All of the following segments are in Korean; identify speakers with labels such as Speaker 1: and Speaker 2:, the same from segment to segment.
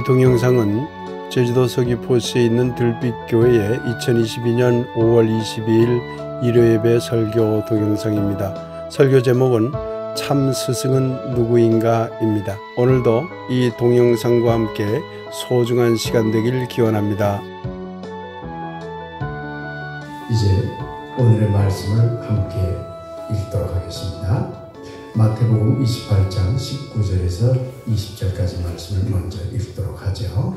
Speaker 1: 이 동영상은 제주도 서귀포시에 있는 들빛교회의 2022년 5월 22일 일요예배 설교 동영상입니다. 설교 제목은 참 스승은 누구인가 입니다. 오늘도 이 동영상과 함께 소중한 시간 되길 기원합니다.
Speaker 2: 이제 오늘의 말씀을 함께 읽도록 하겠습니다. 마태복음 28장 19절에서 20절까지 말씀을 먼저 읽도록 하죠.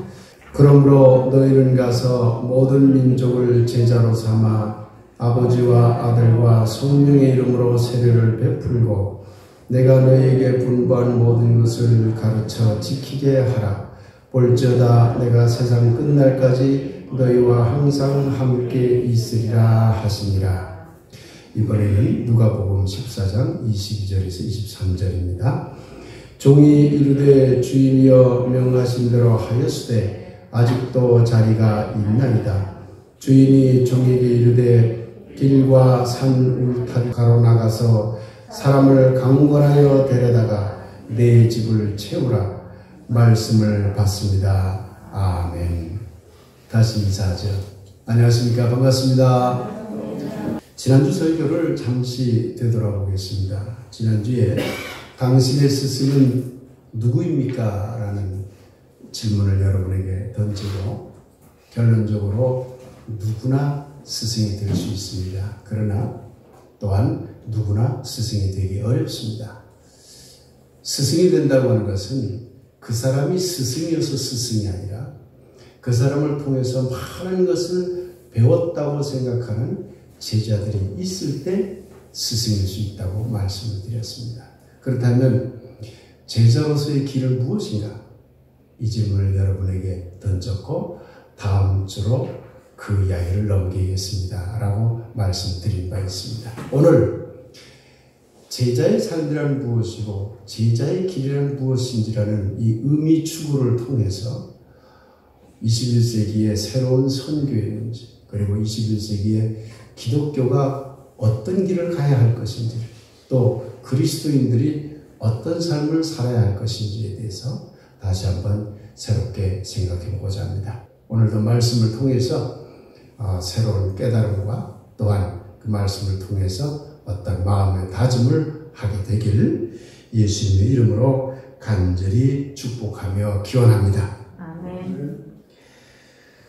Speaker 2: 그러므로 너희는 가서 모든 민족을 제자로 삼아 아버지와 아들과 성령의 이름으로 세례를 베풀고 내가 너희에게 분부한 모든 것을 가르쳐 지키게 하라. 볼지어다 내가 세상 끝날까지 너희와 항상 함께 있으리라 하시니라. 이번에는 누가복음 14장 22절에서 23절입니다. 종이 이르되 주인이여 명하신 대로 하였으되 아직도 자리가 있나이다. 주인이 종에게 이르되 길과 산 울타리 가로나가서 사람을 강권하여 데려다가 내 집을 채우라. 말씀을 받습니다. 아멘. 다시 인사하죠. 안녕하십니까. 반갑습니다. 지난주 설교를 잠시 되돌아보겠습니다. 지난주에 당신의 스승은 누구입니까? 라는 질문을 여러분에게 던지고 결론적으로 누구나 스승이 될 수 있습니다. 그러나 또한 누구나 스승이 되기 어렵습니다. 스승이 된다고 하는 것은 그 사람이 스승이어서 스승이 아니라 그 사람을 통해서 많은 것을 배웠다고 생각하는 제자들이 있을 때 스승일 수 있다고 말씀을 드렸습니다. 그렇다면 제자로서의 길은 무엇인가? 이 질문을 여러분에게 던졌고 다음 주로 그 이야기를 넘기겠습니다. 라고 말씀드린 바 있습니다. 오늘 제자의 삶이란 무엇이고 제자의 길이란 무엇인지라는 이 의미 추구를 통해서 21세기의 새로운 선교였는지 그리고 21세기의 기독교가 어떤 길을 가야 할 것인지 또 그리스도인들이 어떤 삶을 살아야 할 것인지에 대해서 다시 한번 새롭게 생각해 보고자 합니다. 오늘도 말씀을 통해서 새로운 깨달음과 또한 그 말씀을 통해서 어떤 마음의 다짐을 하게 되길 예수님의 이름으로 간절히 축복하며 기원합니다. 아멘.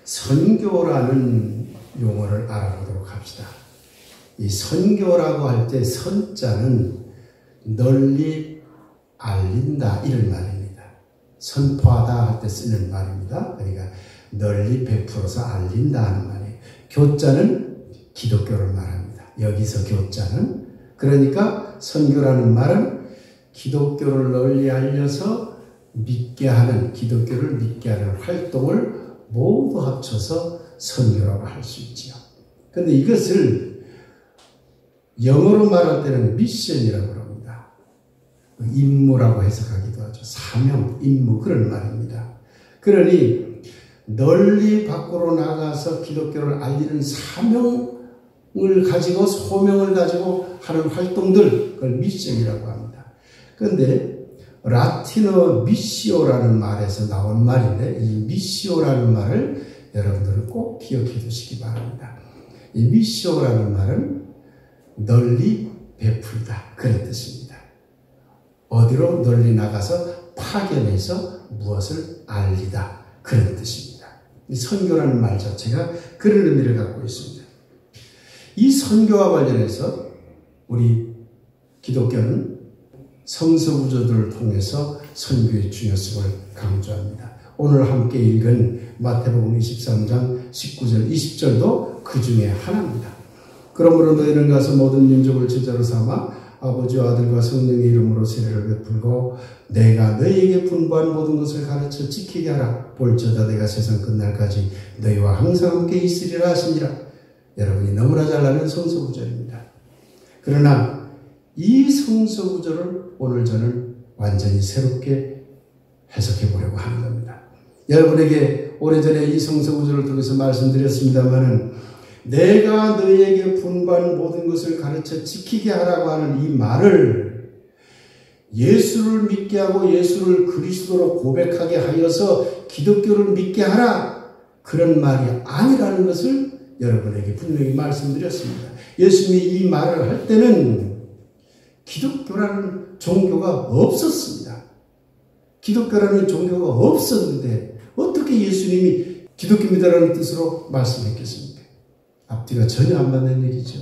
Speaker 2: 선교라는 용어를 알아보도록 합시다. 이 선교라고 할 때 선자는 널리 알린다 이런 말입니다. 선포하다 할 때 쓰는 말입니다. 그러니까 널리 베풀어서 알린다 하는 말이에요. 교자는 기독교를 말합니다. 여기서 교자는 그러니까 선교라는 말은 기독교를 널리 알려서 믿게 하는 기독교를 믿게 하는 활동을 모두 합쳐서 선교라고 할 수 있지요. 그런데 이것을 영어로 말할 때는 미션이라고 합니다. 임무라고 해석하기도 하죠. 사명, 임무 그런 말입니다. 그러니 널리 밖으로 나가서 기독교를 알리는 사명을 가지고 소명을 가지고 하는 활동들 그걸 미션이라고 합니다. 그런데 라틴어 미시오라는 말에서 나온 말인데 이 미시오라는 말을 여러분들은 꼭 기억해 두시기 바랍니다. 이 미시오라는 말은 널리 베풀다 그런 뜻입니다. 어디로 널리 나가서 파견해서 무엇을 알리다 그런 뜻입니다. 이 선교라는 말 자체가 그런 의미를 갖고 있습니다. 이 선교와 관련해서 우리 기독교는 성서구조들을 통해서 선교의 중요성을 강조합니다. 오늘 함께 읽은 마태복음 23장 19절 20절도 그 중에 하나입니다. 그러므로 너희는 가서 모든 민족을 제자로 삼아 아버지와 아들과 성령의 이름으로 세례를 베풀고 내가 너희에게 분부한 모든 것을 가르쳐 지키게 하라. 볼지어다 내가 세상 끝날까지 너희와 항상 함께 있으리라 하시니라. 여러분이 너무나 잘 아는 성서구절입니다. 그러나 이 성서구절을 오늘 저는 완전히 새롭게 해석해 보려고 하는 겁니다. 여러분에게 오래전에 이 성서구절을 통해서 말씀드렸습니다마는 내가 너희에게 분부한 모든 것을 가르쳐 지키게 하라고 하는 이 말을 예수를 믿게 하고 예수를 그리스도로 고백하게 하여서 기독교를 믿게 하라. 그런 말이 아니라는 것을 여러분에게 분명히 말씀드렸습니다. 예수님이 이 말을 할 때는 기독교라는 종교가 없었습니다. 기독교라는 종교가 없었는데 어떻게 예수님이 기독교입니다라는 뜻으로 말씀했겠습니까? 앞뒤가 전혀 안 맞는 얘기죠.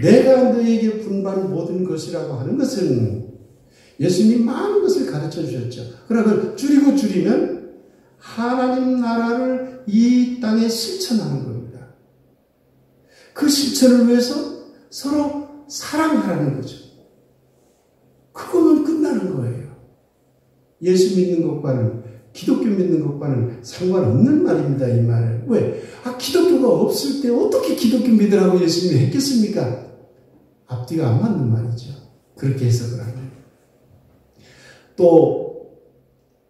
Speaker 2: 내가 너에게 분반 모든 것이라고 하는 것은 예수님이 많은 것을 가르쳐 주셨죠. 그러나 그걸 줄이면 하나님 나라를 이 땅에 실천하는 겁니다. 그 실천을 위해서 서로 사랑하라는 거죠. 그거는 끝나는 거예요. 예수 믿는 것과는, 기독교 믿는 것과는 상관없는 말입니다. 이 말은. 왜? 기독교가 없을 때 어떻게 기독교 믿으라고 예수님이 했겠습니까? 앞뒤가 안 맞는 말이죠. 그렇게 해석을 하면. 또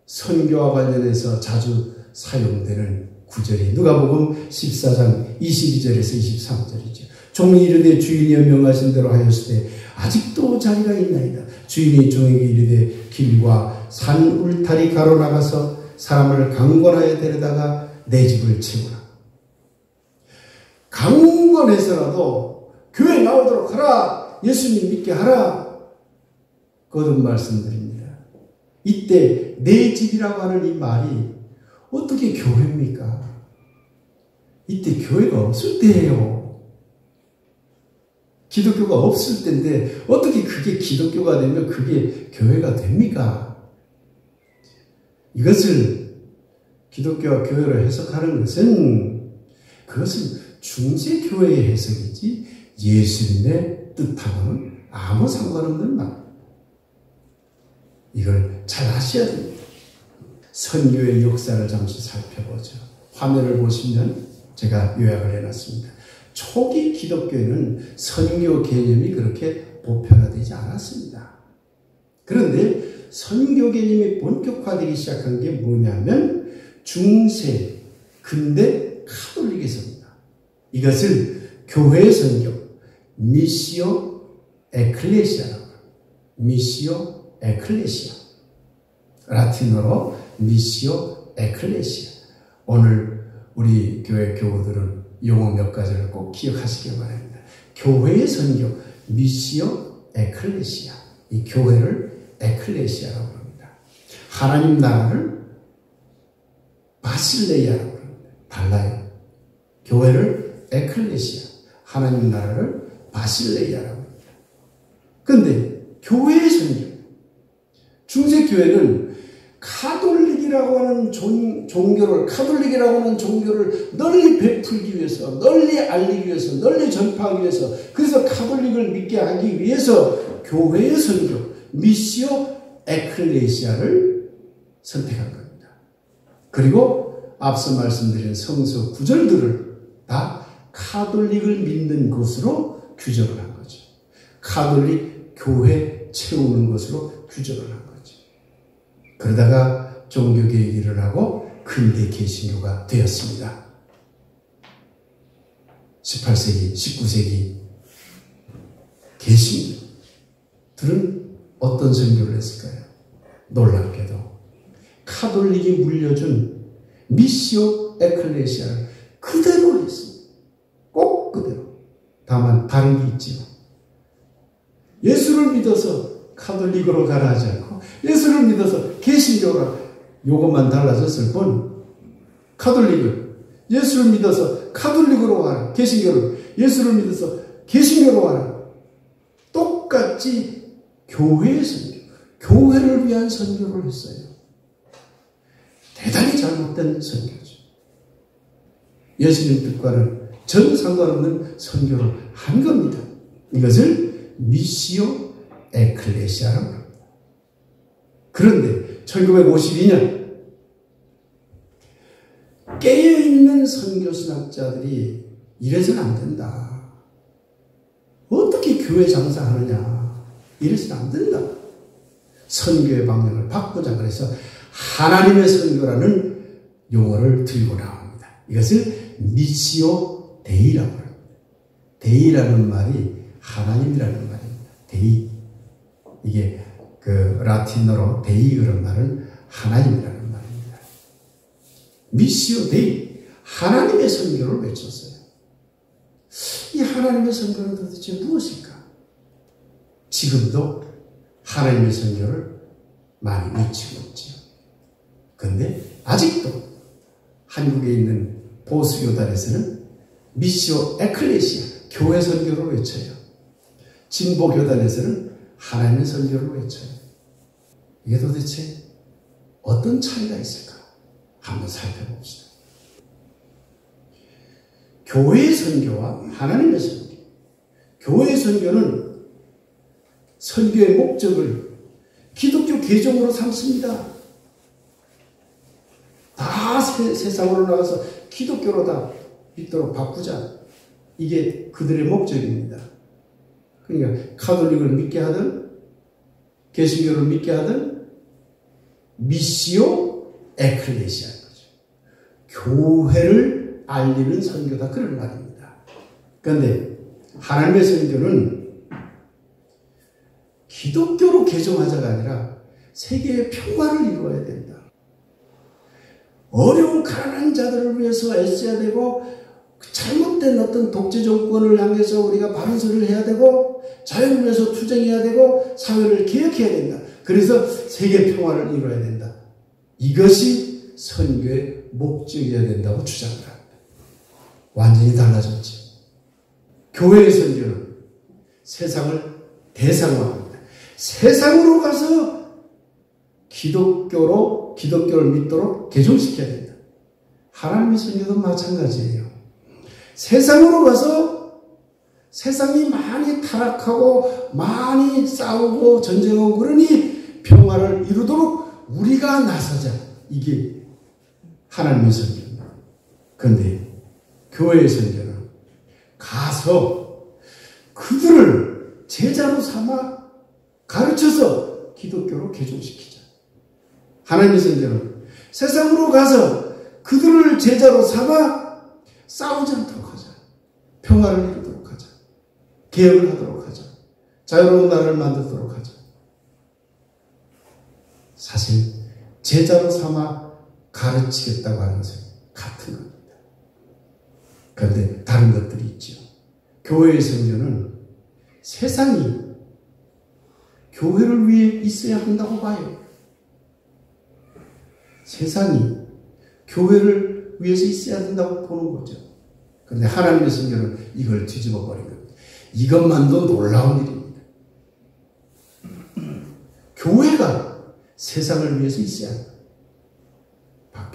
Speaker 2: 선교와 관련해서 자주 사용되는 구절이 누가복음 14장 22절에서 23절이죠. 종이 이르되 주인이여 명하신 대로 하였을 때 아직도 자리가 있나이다. 주인이 종에게 이르되 길과 산 울타리 가로나가서 사람을 강권하여 데려다가 내 집을 채우라. 강권해서라도 교회 나오도록 하라. 예수님 믿게 하라. 거듭 말씀드립니다. 이때 내 집이라고 하는 이 말이 어떻게 교회입니까? 이때 교회가 없을 때예요. 기독교가 없을 때인데 어떻게 그게 기독교가 되면 그게 교회가 됩니까? 이것을 기독교와 교회로 해석하는 것은 그것은 중세교회의 해석이지 예수님의 뜻하고는 아무 상관없는 말. 이걸 잘 아셔야 됩니다. 선교의 역사를 잠시 살펴보죠. 화면을 보시면 제가 요약을 해놨습니다. 초기 기독교에는 선교 개념이 그렇게 보편화되지 않았습니다. 그런데 선교 개념이 본격화되기 시작한 게 뭐냐면 중세, 근대 카톨릭에서입니다. 이것을 교회 선교, 미시오 에클레시아라고 합니다. 미시오 에클레시아. 라틴어로 미시오 에클레시아. 오늘 우리 교회 교우들은 용어 몇 가지를 꼭 기억하시기 바랍니다. 교회의 선교, 미시오 에클레시아. 이 교회를 에클레시아라고 합니다. 하나님 나라를 바실레이아라고 합니다. 달라요. 교회를 에클레시아, 하나님 나라를 바실레이아라고 합니다. 그런데 교회의 선교, 중세교회는 카톨릭이라고 하는 카톨릭이라고 하는 종교를 널리 베풀기 위해서, 널리 알리기 위해서, 널리 전파하기 위해서, 그래서 카톨릭을 믿게 하기 위해서 교회의 선교, 미시오 에클레시아를 선택한 겁니다. 그리고 앞서 말씀드린 성서 구절들을 다 카톨릭을 믿는 것으로 규정을 한 거죠. 카톨릭 교회 채우는 것으로 규정을 한 거죠. 그러다가 종교개혁이 일어나고 근대 개신교가 되었습니다. 18세기, 19세기 개신교들은 어떤 선교를 했을까요? 놀랍게도 카톨릭이 물려준 미시오 에클레시아를 그대로 했습니다. 꼭 그대로. 다만 다른 게 있지요. 예수를 믿어서 카톨릭으로 가라 하지 않고 예수를 믿어서 개신교로 요것만 달라졌을 뿐, 카톨릭을 예수를 믿어서 카톨릭으로 와라, 개신교로 예수를 믿어서 개신교로 와라. 똑같이 교회의 선교, 교회를 위한 선교를 했어요. 대단히 잘못된 선교죠. 예수님 뜻과는 전혀 상관없는 선교를 한 겁니다. 이것을 미시오 에클레시아라고 합니다. 그런데 1952년 깨어있는 선교신학자들이 이래서는 안 된다. 어떻게 교회 장사하느냐. 이래서는 안 된다. 선교의 방향을 바꾸자 그래서 하나님의 선교라는 용어를 들고 나옵니다. 이것을 미시오 데이라고 합니다. 데이라는 말이 하나님이라는 말입니다. 데이. 이게 그 라틴어로 데이 그런 말은 하나님이라는 말입니다. 미시오 데이, 하나님의 선교를 외쳤어요. 이 하나님의 선교는 도대체 무엇일까? 지금도 하나님의 선교를 많이 외치고 있지요. 그런데 아직도 한국에 있는 보수교단에서는 미시오 에클레시아, 교회 선교를 외쳐요. 진보교단에서는 하나님의 선교를 외쳐요. 이게 도대체 어떤 차이가 있을까? 한번 살펴봅시다. 교회의 선교와 하나님의 선교. 교회의 선교는 선교의 목적을 기독교 개종으로 삼습니다. 다 세상으로 나가서 기독교로 다 믿도록 바꾸자. 이게 그들의 목적입니다. 그러니까 카톨릭을 믿게 하든 개신교를 믿게 하든 미시오 에클레시아인 거죠. 교회를 알리는 선교다, 그런 말입니다. 그런데 하나님의 선교는 기독교로 개종하자가 아니라 세계의 평화를 이루어야 된다. 어려운 가난한 자들을 위해서 애써야 되고, 잘못된 어떤 독재 정권을 향해서 우리가 바른 소리를 해야 되고, 자유를 위해서 투쟁해야 되고, 사회를 개혁해야 된다. 그래서 세계 평화를 이루어야 된다. 이것이 선교의 목적이어야 된다고 주장을 합니다. 완전히 달라졌죠. 교회의 선교는 세상을 대상화합니다. 세상으로 가서 기독교를 믿도록 개종시켜야 된다. 하나님의 선교도 마찬가지예요. 세상으로 가서 세상이 많이 타락하고 많이 싸우고 전쟁하고 그러니 평화를 이루도록 우리가 나서자. 이게 하나님의 선교입니다. 그런데 교회의 선교는 가서 그들을 제자로 삼아 가르쳐서 기독교로 개종시키자. 하나님의 선교는 세상으로 가서 그들을 제자로 삼아 싸우지 않도록 하자. 평화를 이루도록 하자. 개혁을 하도록 하자. 자유로운 나라를 만들도록 하자. 사실 제자로 삼아 가르치겠다고 하는 것은 같은 겁니다. 그런데 다른 것들이 있죠. 교회의 선교는 세상이 교회를 위해 있어야 한다고 봐요. 세상이 교회를 위해서 있어야 된다고 보는 거죠. 그런데 하나님의 선교는 이걸 뒤집어 버린 겁니다. 이것만도 놀라운 일입니다. 교회가 세상을 위해서 있어야 한다.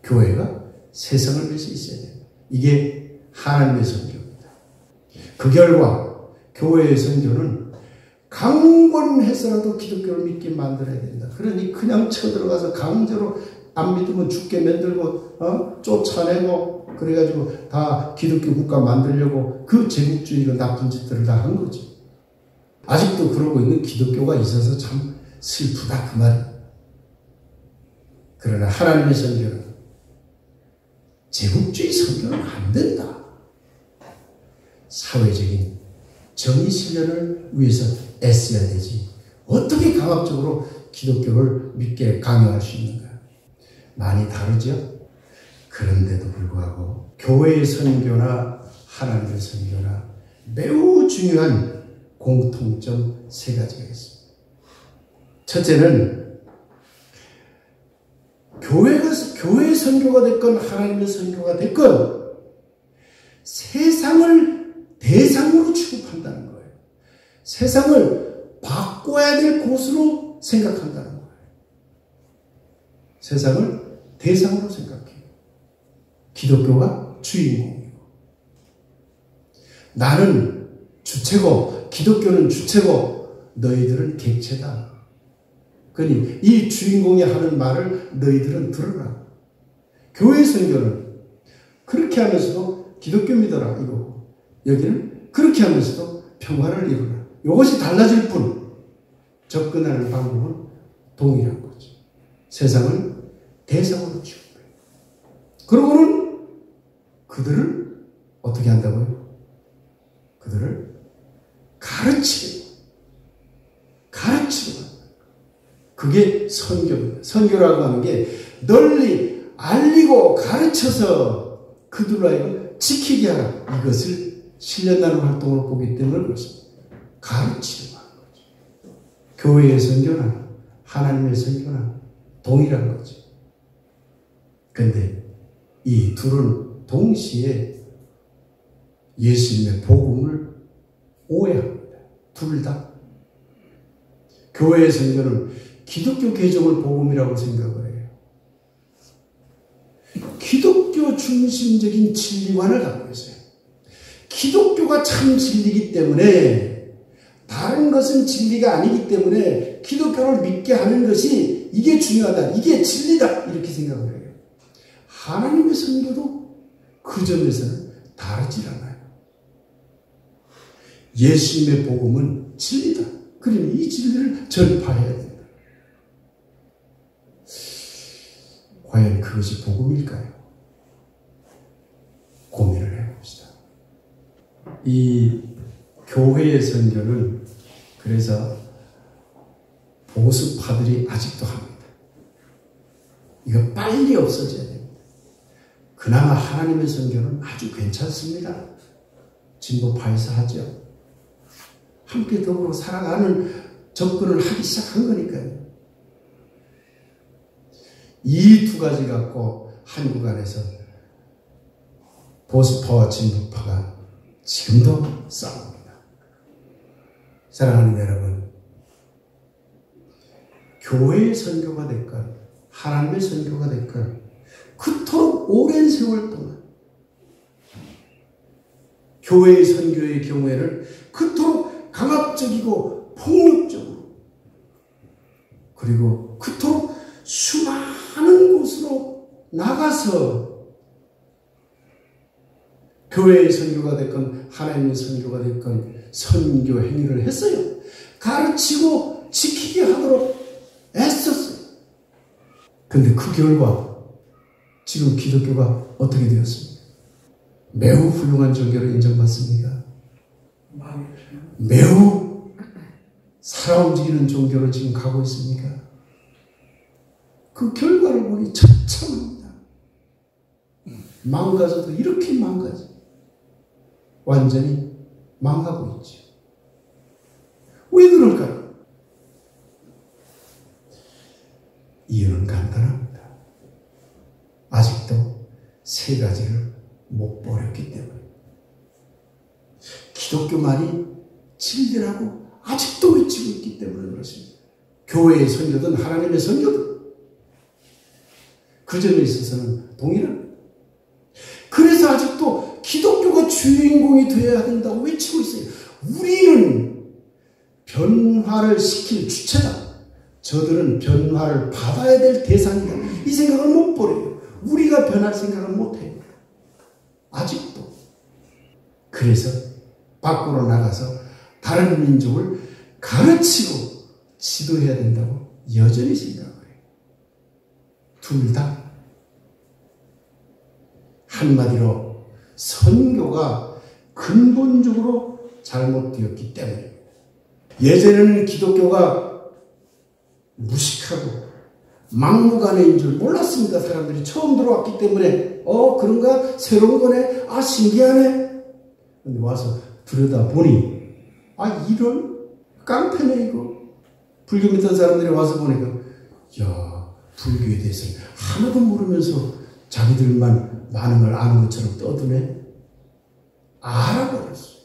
Speaker 2: 교회가 세상을 위해서 있어야 된다. 이게 하나님의 선교입니다. 그 결과 교회의 선교는 강권해서라도 기독교를 믿게 만들어야 된다. 그러니 그냥 쳐들어가서 강제로 안 믿으면 죽게 만들고 쫓아내고 그래가지고 다 기독교 국가 만들려고 그 제국주의로 나쁜 짓들을 다 한 거지. 아직도 그러고 있는 기독교가 있어서 참 슬프다, 그 말이에요. 그러나 하나님의 선교는 제국주의 선교는 안 된다. 사회적인 정의 실현을 위해서 애써야 되지. 어떻게 강압적으로 기독교를 믿게 강요할 수 있는가? 많이 다르죠? 그런데도 불구하고 교회의 선교나 하나님의 선교나 매우 중요한 공통점 세 가지가 있습니다. 첫째는 교회의 선교가 됐건 하나님의 선교가 됐건 세상을 대상으로 취급한다는 거예요. 세상을 바꿔야 될 곳으로 생각한다는 거예요. 세상을 대상으로 생각해요. 기독교가 주인공이고 나는 주체고 기독교는 주체고 너희들은 객체다. 그러니 이 주인공이 하는 말을 너희들은 들으라. 교회 선교는 그렇게 하면서도 기독교 믿어라 이거고 여기는 그렇게 하면서도 평화를 이루라. 이것이 달라질 뿐 접근하는 방법은 동일한 거죠. 세상을 대상으로 취급해요. 그러고는 그들을 어떻게 한다고요? 그들을 가르치고 그게 선교입니다. 선교라고 하는 게 널리 알리고 가르쳐서 그들로 하여금 지키게 하라. 이것을 실현하는 활동으로 보기 때문에 그렇습니다. 가르치려고 하는 거죠. 교회의 선교나 하나님의 선교나 동일한 거죠. 그런데 이 둘은 동시에 예수님의 복음을 오해합니다. 둘 다. 교회의 선교는 기독교 개종을 복음이라고 생각을 해요. 기독교 중심적인 진리관을 갖고 있어요. 기독교가 참 진리이기 때문에 다른 것은 진리가 아니기 때문에 기독교를 믿게 하는 것이 이게 중요하다. 이게 진리다. 이렇게 생각을 해요. 하나님의 선교도 그 점에서는 다르지 않아요. 예수님의 복음은 진리다. 그러면 이 진리를 전파해야 된다. 과연 그것이 복음일까요? 고민을 해봅시다. 이 교회의 선교는 그래서 보수파들이 아직도 합니다. 이거 빨리 없어져야 됩니다. 그나마 하나님의 선교는 아주 괜찮습니다. 진보파에서 하죠. 함께 더불어 살아가는 접근을 하기 시작한 거니까요. 이 두 가지 갖고 한국 안에서 보수파와 진보파가 지금도 싸웁니다. 사랑하는 여러분, 교회의 선교가 됐건 하나님의 선교가 됐건 그토록 오랜 세월 동안 교회의 선교의 경우에는 그토록 강압적이고 폭력적으로 그리고 그토록 수많은 곳으로 나가서 교회의 선교가 됐건 하나님의 선교가 됐건 선교 행위를 했어요. 가르치고 지키게 하도록 애썼어요. 그런데 그 결과 지금 기독교가 어떻게 되었습니까? 매우 훌륭한 종교로 인정받습니까? 매우 살아 움직이는 종교로 지금 가고 있습니까? 그 결과를 보니 처참합니다. 망가져도 이렇게 망가져. 완전히 망하고 있죠. 왜 그럴까요? 이유는 간단합니다. 아직도 세 가지를 못 버렸기 때문에. 기독교만이 진리라고 아직도 외치고 있기 때문에 그렇습니다. 교회의 선교든 하나님의 선교든 그 점에 있어서는 동일합니다. 그래서 아직도 기독교가 주인공이 되어야 된다고 외치고 있어요. 우리는 변화를 시킬 주체다. 저들은 변화를 받아야 될 대상이다. 이 생각을 못 버려요. 우리가 변할 생각을 못 해요. 아직도. 그래서 밖으로 나가서 다른 민족을 가르치고 지도해야 된다고 여전히 생각을 해요. 둘 다. 한마디로 선교가 근본적으로 잘못되었기 때문입니다. 예전에는 기독교가 무식하고 막무가내인 줄 몰랐습니다. 사람들이 처음 들어왔기 때문에 그런가? 새로운 거네? 신기하네? 근데 와서 들여다보니 이런 깡패네 이거. 불교 믿던 사람들이 와서 보니까 불교에 대해서 하나도 모르면서 자기들만 많은 걸 아는 것처럼 떠드네. 알아버렸어.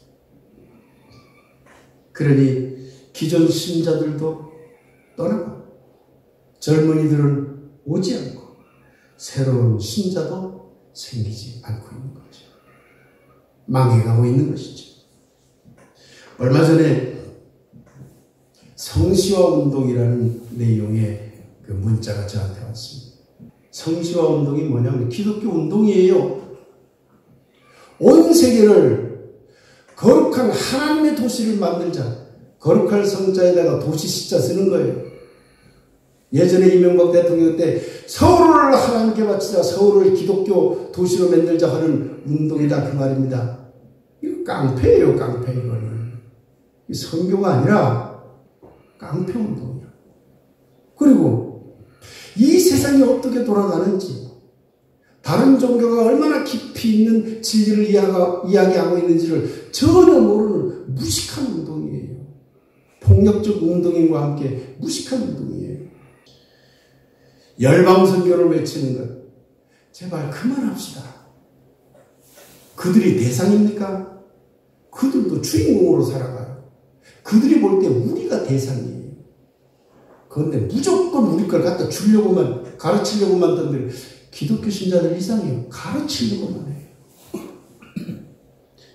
Speaker 2: 그러니 기존 신자들도 떠나고 젊은이들은 오지 않고 새로운 신자도 생기지 않고 있는 거죠. 망해가고 있는 것이죠. 얼마 전에 성시화 운동이라는 내용의 그 문자가 저한테 왔습니다. 성시화 운동이 뭐냐면 기독교 운동이에요. 온 세계를 거룩한 하나님의 도시를 만들자. 거룩할 성자에다가 도시 시자 쓰는 거예요. 예전에 이명박 대통령 때 서울을 하나님께 바치자, 서울을 기독교 도시로 만들자 하는 운동이다 그 말입니다. 이거 깡패예요, 깡패. 이거는 이 선교가 아니라 깡패 운동이야. 그리고 이 세상이 어떻게 돌아가는지 다른 종교가 얼마나 깊이 있는 진리를 이야기하고 있는지를 전혀 모르는 무식한 운동이에요. 폭력적 운동인과 함께 무식한 운동이에요. 열방선교를 외치는 것 제발 그만합시다. 그들이 대상입니까? 그들도 주인공으로 살아가요. 그들이 볼 때 우리가 대상이에요. 그런데 무조건 우리 걸 갖다 주려고만 가르치려고만 던데 기독교 신자들 이상해요. 가르치려고만 해요.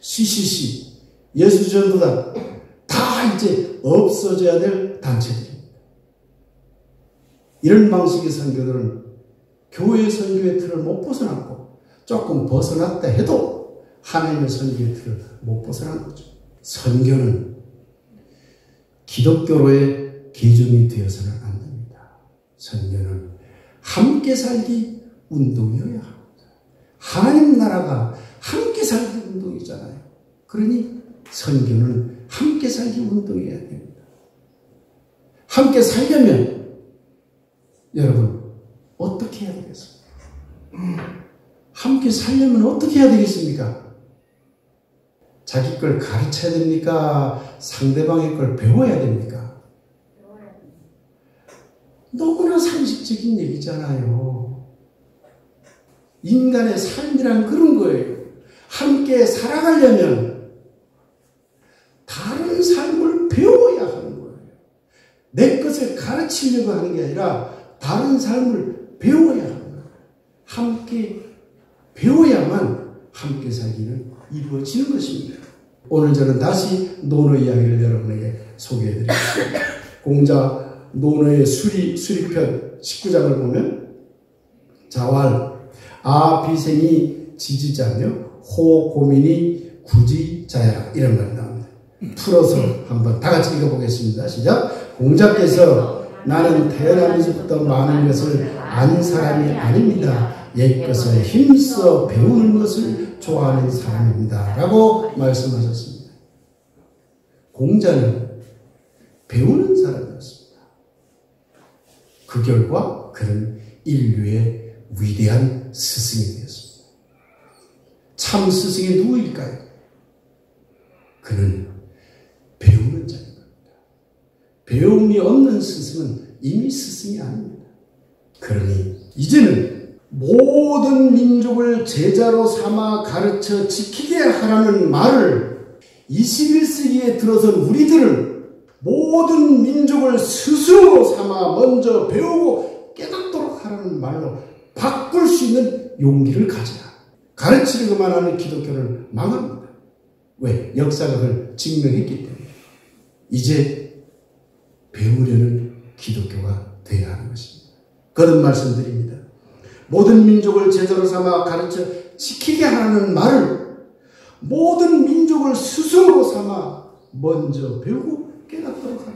Speaker 2: CCC, 예수전도단 다 이제 없어져야 될 단체들입니다. 이런 방식의 선교들은 교회 선교의 틀을 못 벗어났고 조금 벗어났다 해도 하나님의 선교의 틀을 못 벗어난 거죠. 선교는 기독교로의 기준이 되어서는 안 됩니다. 선교는 함께 살기 운동이어야 합니다. 하나님 나라가 함께 살기 운동이잖아요. 그러니 선교는 함께 살기 운동이어야 됩니다. 함께 살려면 여러분 어떻게 해야 되겠습니까? 함께 살려면 어떻게 해야 되겠습니까? 자기 걸 가르쳐야 됩니까? 상대방의 걸 배워야 됩니까? 너무나 상식적인 얘기잖아요. 인간의 삶이란 그런 거예요. 함께 살아가려면 다른 삶을 배워야 하는 거예요. 내 것을 가르치려고 하는 게 아니라 다른 삶을 배워야 하는 거예요. 함께 배워야만 함께 살기는 이루어지는 것입니다. 오늘 저는 다시 논어 이야기를 여러분에게 소개해드리겠습니다. 공자 논어의 수리편 19장을 보면 자왈 아비생이 지지자며 호고민이 구지자야 이런 말이 나옵니다. 풀어서 한번 다 같이 읽어보겠습니다. 시작. 공자께서 나는 태어나면서부터 많은 것을 아는 사람이 아닙니다. 옛것을 힘써 배우는 것을 좋아하는 사람입니다. 라고 말씀하셨습니다. 공자는 배우는 사람이었습니다. 그 결과 그는 인류의 위대한 스승이 되었습니다. 참 스승이 누구일까요? 그는 배우는 자입니다. 배움이 없는 스승은 이미 스승이 아닙니다. 그러니 이제는 모든 민족을 제자로 삼아 가르쳐 지키게 하라는 말을 21세기에 들어선 우리들은 모든 민족을 스승으로 삼아 먼저 배우고 깨닫도록 하라는 말로 바꿀 수 있는 용기를 가져라. 가르치려고만 하는 기독교는 망합니다. 왜? 역사가 그걸 증명했기 때문에. 이제 배우려는 기독교가 되어야 하는 것입니다. 그런 말씀드립니다. 모든 민족을 제자로 삼아 가르쳐 지키게 하라는 말을 모든 민족을 스승으로 삼아 먼저 배우고 깨닫도록 하라.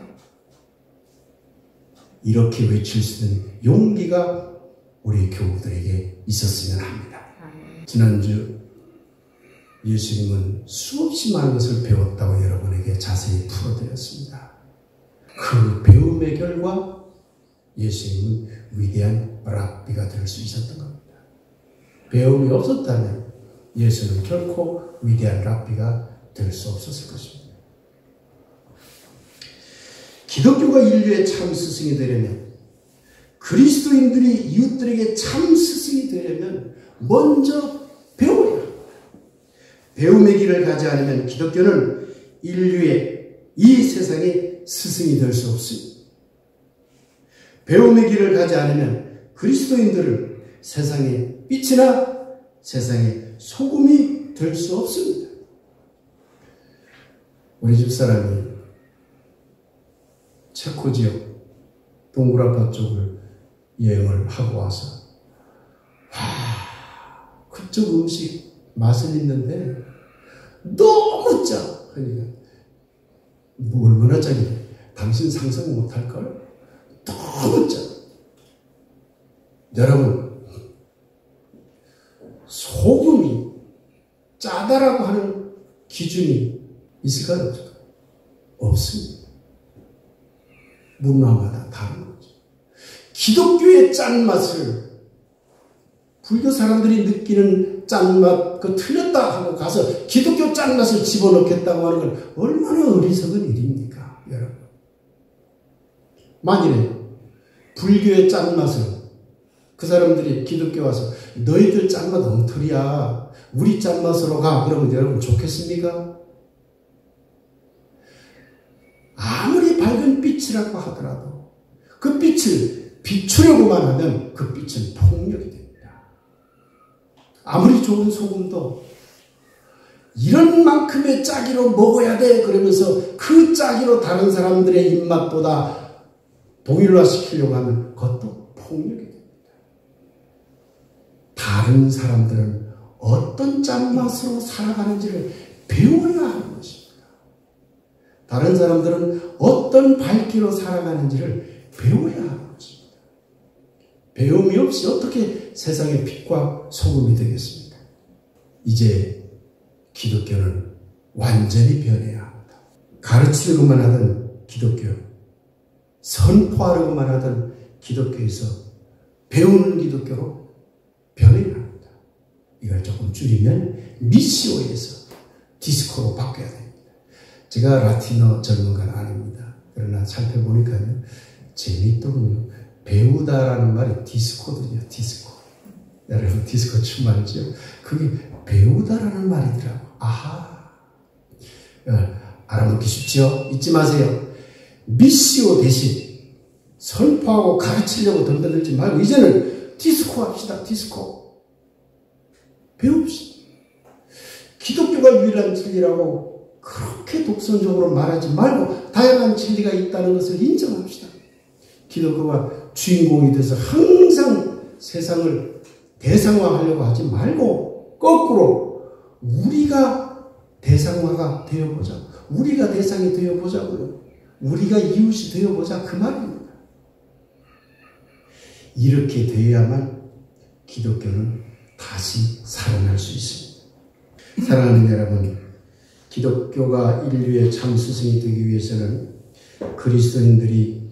Speaker 2: 이렇게 외칠 수 있는 용기가 우리 교우들에게 있었으면 합니다. 지난주 예수님은 수없이 많은 것을 배웠다고 여러분에게 자세히 풀어드렸습니다. 그 배움의 결과 예수님은 위대한 랍비가 될 수 있었던 겁니다. 배움이 없었다면 예수는 결코 위대한 랍비가 될 수 없었을 것입니다. 기독교가 인류의 참 스승이 되려면, 그리스도인들이 이웃들에게 참 스승이 되려면 먼저 배워야 합니다. 배움의 길을 가지 않으면 기독교는 인류의 이 세상의 스승이 될 수 없습니다. 배움의 길을 가지 않으면 그리스도인들은 세상의 빛이나 세상의 소금이 될 수 없습니다. 우리 집사람이 체코 지역 동굴아파 쪽을 여행을 하고 와서 그쪽 음식 맛은 있는데 너무 짜. 그러니까 뭐 얼마나 짜게 당신 상상 못할걸? 너무 짜. 여러분, 소금이 짜다라고 하는 기준이 있을까요? 없을까요? 없습니다. 문화마다 다른 거죠. 기독교의 짠맛을 불교 사람들이 느끼는 짠맛, 그 틀렸다 하고 가서 기독교 짠맛을 집어넣겠다고 하는 건 얼마나 어리석은 일입니까, 여러분? 만일에 불교의 짠맛을 그 사람들이 기독교 와서 너희들 짠맛 엉터리야, 우리 짠맛으로 가, 그러면 여러분 좋겠습니까? 아무리 밝은 빛이라고 하더라도 그 빛을 비추려고만 하면 그 빛은 폭력이 됩니다. 아무리 좋은 소금도 이런 만큼의 짜기로 먹어야 돼 그러면서 그 짜기로 다른 사람들의 입맛보다 동일화시키려고 하면 그것도 폭력이 됩니다. 다른 사람들은 어떤 짠맛으로 살아가는지를 배워야 하는 것입니다. 다른 사람들은 어떤 밝기로 살아가는지를 배워야 하는 것입니다. 배움이 없이 어떻게 세상의 빛과 소금이 되겠습니까? 이제 기독교는 완전히 변해야 합니다. 가르치려고만 하던 기독교, 선포하려고만 하던 기독교에서 배우는 기독교로 변해야 합니다. 이걸 조금 줄이면 미시오에서 디스코로 바꿔야 됩니다. 제가 라틴어 전문가는 아닙니다. 그러나 살펴보니까요, 재미있더군요. 배우다라는 말이 디스코거든요. 디스코. 여러분 디스코 춤 알죠? 그게 배우다라는 말이더라고. 아하. 알아먹기 쉽죠? 잊지 마세요. 미시오 대신 선포하고 가르치려고 덤벼들지 말고 이제는 디스코 합시다. 디스코. 배웁시다. 기독교가 유일한 진리라고 그렇게 독선적으로 말하지 말고 다양한 진리가 있다는 것을 인정합시다. 기독교가 주인공이 돼서 항상 세상을 대상화하려고 하지 말고 거꾸로 우리가 대상화가 되어보자. 우리가 대상이 되어보자고요. 우리가 이웃이 되어보자 그 말입니다. 이렇게 되어야만 기독교는 다시 살아날 수 있습니다. 사랑하는 여러분, 기독교가 인류의 참 스승이 되기 위해서는 그리스도인들이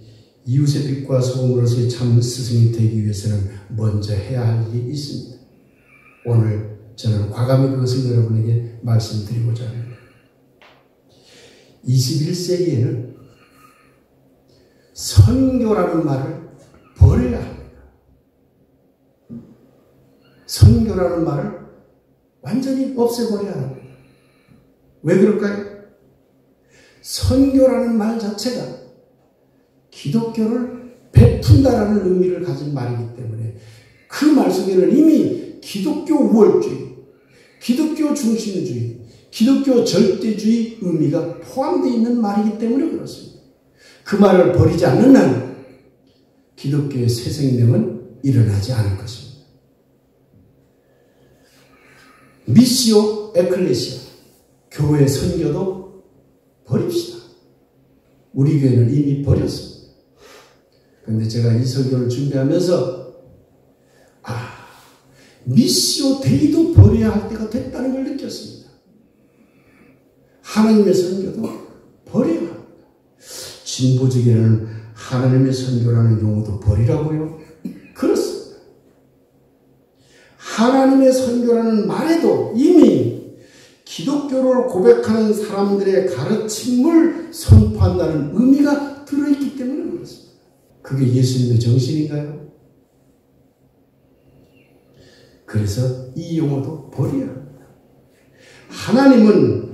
Speaker 2: 이웃의 빛과 소금으로서의 참 스승이 되기 위해서는 먼저 해야 할 일이 있습니다. 오늘 저는 과감히 그것을 여러분에게 말씀드리고자 합니다. 21세기에는 선교라는 말을 버려야 합니다. 선교라는 말을 완전히 없애버려야 합니다. 왜 그럴까요? 선교라는 말 자체가 기독교를 베푼다라는 의미를 가진 말이기 때문에 그 말 속에는 이미 기독교 우월주의, 기독교 중심주의, 기독교 절대주의 의미가 포함되어 있는 말이기 때문에 그렇습니다. 그 말을 버리지 않는 한 기독교의 새 생명은 일어나지 않을 것입니다. 미시오 에클레시아, 교회 선교도 버립시다. 우리 교회는 이미 버렸습니다. 그런데 제가 이 설교를 준비하면서 미시오 데이도 버려야 할 때가 됐다는 걸 느꼈습니다. 하나님의 선교도 버려야 합니다. 진보적에는 하나님의 선교라는 용어도 버리라고요? 그렇습니다. 하나님의 선교라는 말에도 이미 기독교를 고백하는 사람들의 가르침을 선포한다는 의미가 들어있기 때문에 그렇습니다. 그게 예수님의 정신인가요? 그래서 이 용어도 버려야 합니다. 하나님은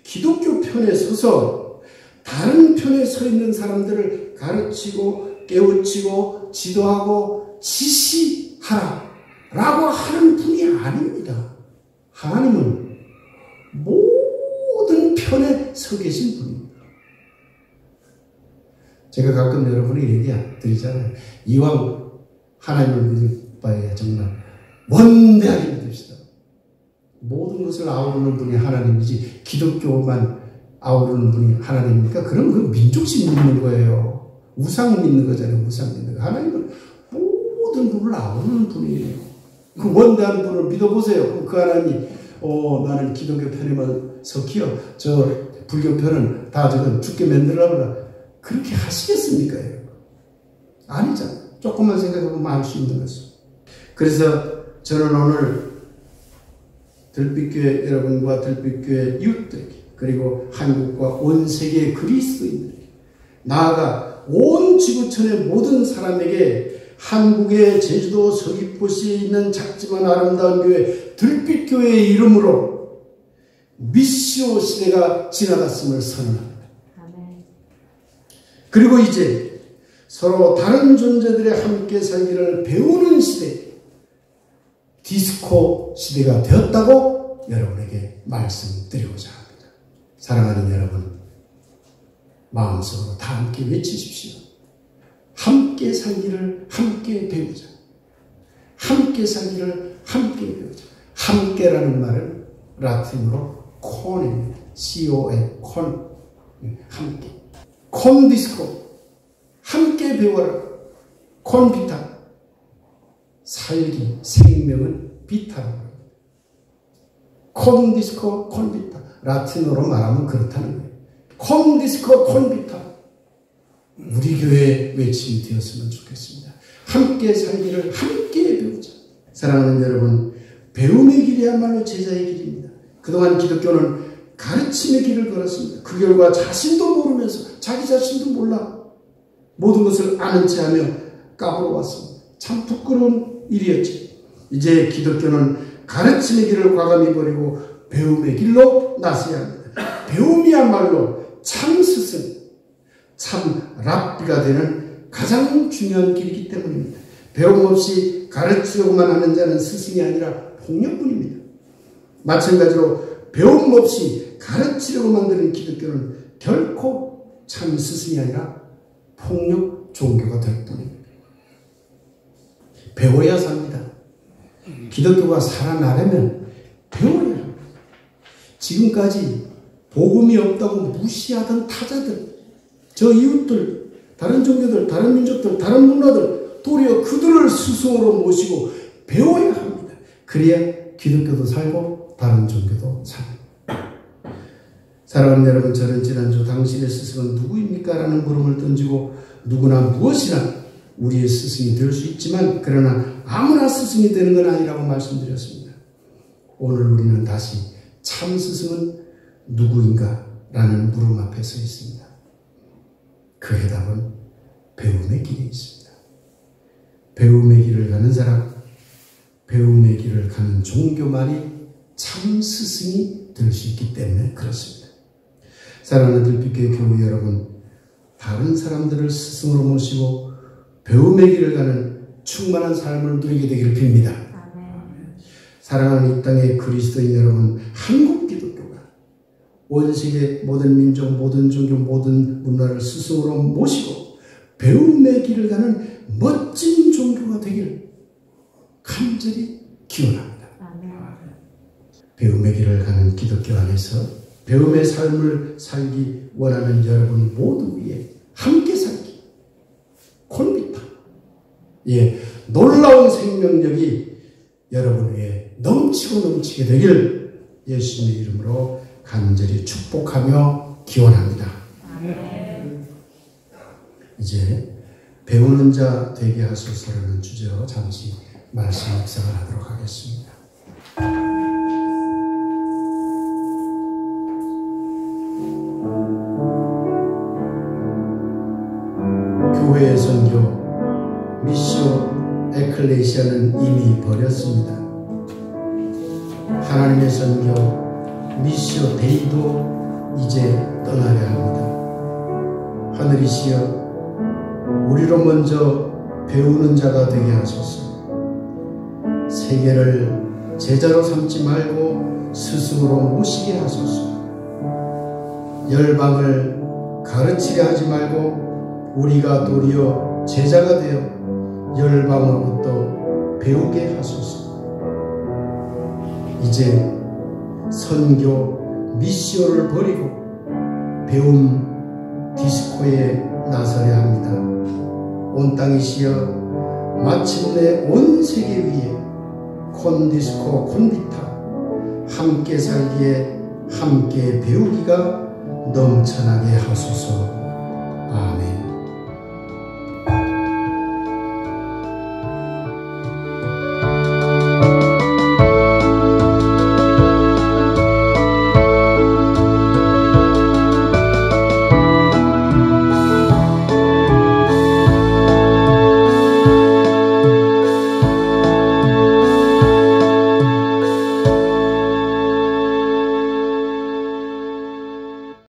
Speaker 2: 기독교 편에 서서 다른 편에 서 있는 사람들을 가르치고 깨우치고 지도하고 지시하라 라고 하는 분이 아닙니다. 하나님은 모든 편에 서 계신 분입니다. 제가 가끔 여러분에게 얘기 드리잖아요. 이왕 하나님을 믿을 바에 정말 원대하게 믿읍시다. 모든 것을 아우르는 분이 하나님이지 기독교만 아우르는 분이 하나님입니까? 그럼 그 민족심 믿는 거예요. 우상 믿는 거잖아요. 우상 믿는 거. 하나님은 모든 분을 아우르는 분이에요. 그 원대한 분을 믿어보세요. 그럼 그 하나님이 나는 기독교 편에만 섞여 저 불교 편은 다 저건 죽게 만들어라 그렇게 하시겠습니까? 아니잖아요. 조금만 생각해보면 알 수 있는 것입니다. 그래서 저는 오늘 들빛교회 여러분과 들빛교회 이웃들에게 그리고 한국과 온 세계 그리스도인들에게 나아가 온 지구촌의 모든 사람에게 한국의 제주도 서귀포시에 있는 작지만 아름다운 교회 들빛교회의 이름으로 미시오 시대가 지나갔음을 선언합니다. 그리고 이제 서로 다른 존재들의 함께 살기를 배우는 시대, 디스코 시대가 되었다고 여러분에게 말씀드리고자 합니다. 사랑하는 여러분, 마음속으로 다 함께 외치십시오. 함께 살기를 함께 배우자. 함께 살기를 함께 배우자. 함께라는 말은 라틴어로 콘입니다. C-O-N, 콘. 함께. 콘 디스코. 함께 배워라. 콘 비타. 살기, 생명은 비타라고 합니다. 콘 디스코, 콘 비타. 라틴어로 말하면 그렇다는 거예요. 콘 디스코, 콘 비타. 우리 교회의 외침이 되었으면 좋겠습니다. 함께 살기를 함께 배우자. 사랑하는 여러분, 배움의 길이야말로 제자의 길입니다. 그동안 기독교는 가르침의 길을 걸었습니다. 그 결과 자신도 모르면서 자기 자신도 몰라 모든 것을 아는 채 하며 까불어 왔습니다. 참 부끄러운 일이었지. 이제 기독교는 가르침의 길을 과감히 버리고 배움의 길로 나서야 합니다. 배움이야말로 참 스승, 참 랍비가 되는 가장 중요한 길이기 때문입니다. 배움 없이 가르치려고만 하는 자는 스승이 아니라 폭력뿐입니다. 마찬가지로 배움 없이 가르치려고 만드는 기독교는 결코 참 스승이 아니라 폭력 종교가 될 뿐입니다. 배워야 삽니다. 기독교가 살아나려면 배워야 합니다. 지금까지 복음이 없다고 무시하던 타자들, 저 이웃들, 다른 종교들, 다른 민족들, 다른 문화들, 도리어 그들을 스승으로 모시고 배워야 합니다. 그래야 기독교도 살고 다른 종교도 살고. 사랑하는 여러분, 저는 지난주 당신의 스승은 누구입니까? 라는 물음을 던지고 누구나 무엇이나 우리의 스승이 될 수 있지만 그러나 아무나 스승이 되는 건 아니라고 말씀드렸습니다. 오늘 우리는 다시 참 스승은 누구인가? 라는 물음 앞에 서 있습니다. 그 해답은 배움의 길에 있습니다. 배움의 길을 가는 사람, 배움의 길을 가는 종교만이 참 스승이 될 수 있기 때문에 그렇습니다. 사랑하는 들빛교회 교우 여러분, 다른 사람들을 스승으로 모시고 배움의 길을 가는 충만한 삶을 누리게 되기를 빕니다. 아멘. 사랑하는 이 땅의 그리스도인 여러분, 한국 기독교가 온 세계 모든 민족, 모든 종교, 모든 문화를 스승으로 모시고 배움의 길을 가는 멋진 종교가 되기를 간절히 기원합니다. 아멘. 배움의 길을 가는 기독교 안에서 배움의 삶을 살기 원하는 여러분 모두 위에 함께 살기, 콘비타, 놀라운 생명력이 여러분 위에 넘치고 넘치게 되길 예수님의 이름으로 간절히 축복하며 기원합니다. 아멘. 이제 배우는 자 되게 하소서라는 주제로 잠시 말씀 묵상을 하도록 하겠습니다. 교회의 선교, 미시오 에클레시아는 이미 버렸습니다. 하나님의 선교, 미시오 데이도 이제 떠나야 합니다. 하늘이시여, 우리로 먼저 배우는 자가 되게 하소서. 세계를 제자로 삼지 말고 스승으로 모시게 하소서. 열방을 가르치려 하지 말고 우리가 도리어 제자가 되어 열방으로부터 배우게 하소서. 이제 선교 미시오를 버리고 배움 디스코에 나서야 합니다. 온 땅이시여, 마침내 온 세계 위에 콘디스코 콘비타 함께 살기에 함께 배우기가 넘쳐나게 하소서.